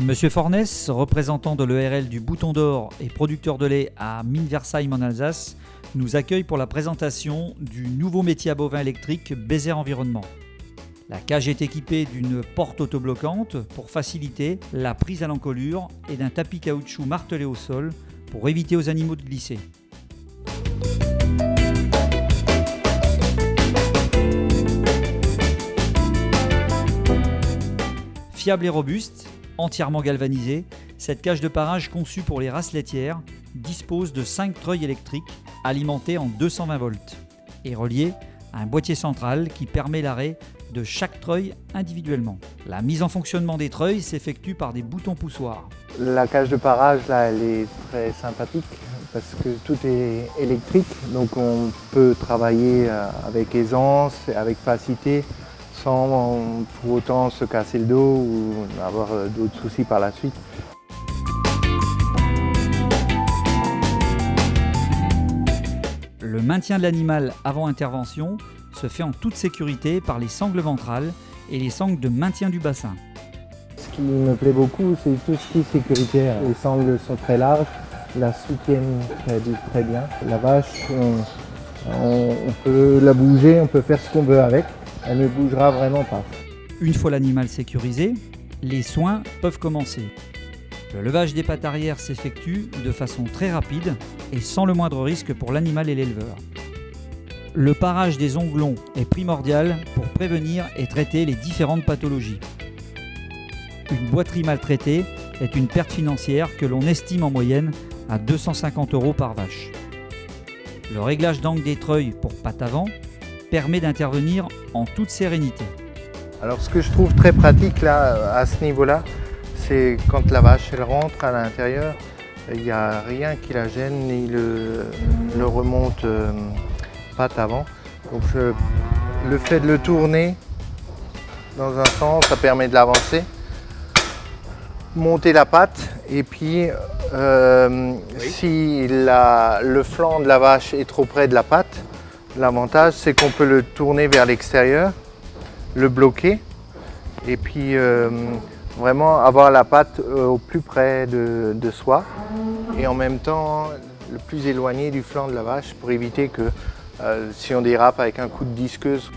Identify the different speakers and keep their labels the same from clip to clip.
Speaker 1: Monsieur Fornès, représentant de l'ERL du Bouton d'Or et producteur de lait à Minversheim en Alsace, nous accueille pour la présentation du nouveau métier à bovin électrique Bézère Environnement. La cage est équipée d'une porte autobloquante pour faciliter la prise à l'encolure et d'un tapis caoutchouc martelé au sol pour éviter aux animaux de glisser. Fiable et robuste, entièrement galvanisée, cette cage de parage conçue pour les races laitières dispose de 5 treuils électriques alimentés en 220 volts et reliés à un boîtier central qui permet l'arrêt de chaque treuil individuellement. La mise en fonctionnement des treuils s'effectue par des boutons poussoirs.
Speaker 2: La cage de parage là, elle est très sympathique parce que tout est électrique, donc on peut travailler avec aisance, avec facilité, sans pour autant se casser le dos ou avoir d'autres soucis par la suite.
Speaker 1: Le maintien de l'animal avant intervention se fait en toute sécurité par les sangles ventrales et les sangles de maintien du bassin.
Speaker 2: Ce qui me plaît beaucoup, c'est tout ce qui est sécuritaire. Les sangles sont très larges, la soutiennent très bien. La vache, on peut la bouger, on peut faire ce qu'on veut avec. Elle ne bougera vraiment pas.
Speaker 1: Une fois l'animal sécurisé, les soins peuvent commencer. Le levage des pattes arrière s'effectue de façon très rapide et sans le moindre risque pour l'animal et l'éleveur. Le parage des onglons est primordial pour prévenir et traiter les différentes pathologies. Une boiterie maltraitée est une perte financière que l'on estime en moyenne à 250 € par vache. Le réglage d'angle des treuils pour pattes avant permet d'intervenir en toute sérénité.
Speaker 2: Alors ce que je trouve très pratique là, à ce niveau-là, c'est quand la vache elle rentre à l'intérieur, il n'y a rien qui la gêne ni le remonte patte avant. Donc le fait de le tourner dans un sens, ça permet de l'avancer, monter la patte et puis si le flanc de la vache est trop près de la patte, l'avantage c'est qu'on peut le tourner vers l'extérieur, le bloquer et puis vraiment avoir la patte au plus près de soi et en même temps le plus éloigné du flanc de la vache pour éviter que si on dérape avec un coup de disqueuse.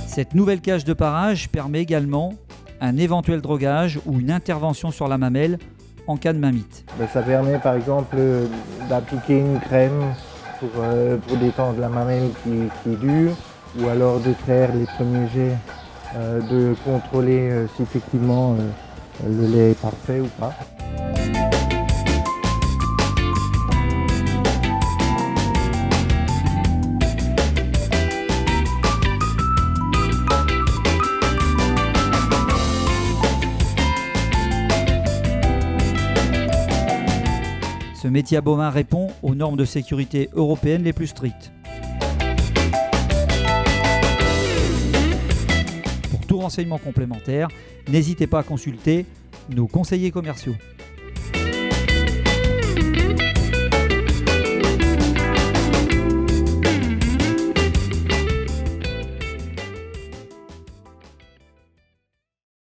Speaker 1: Cette nouvelle cage de parage permet également un éventuel drogage ou une intervention sur la mamelle en cas de mamite.
Speaker 2: Ça permet par exemple d'appliquer une crème pour détendre la mamelle qui est dure ou alors de faire les premiers jets, de contrôler si effectivement le lait est parfait ou pas.
Speaker 1: Ce métier à bovin répond aux normes de sécurité européennes les plus strictes. Pour tout renseignement complémentaire, n'hésitez pas à consulter nos conseillers commerciaux.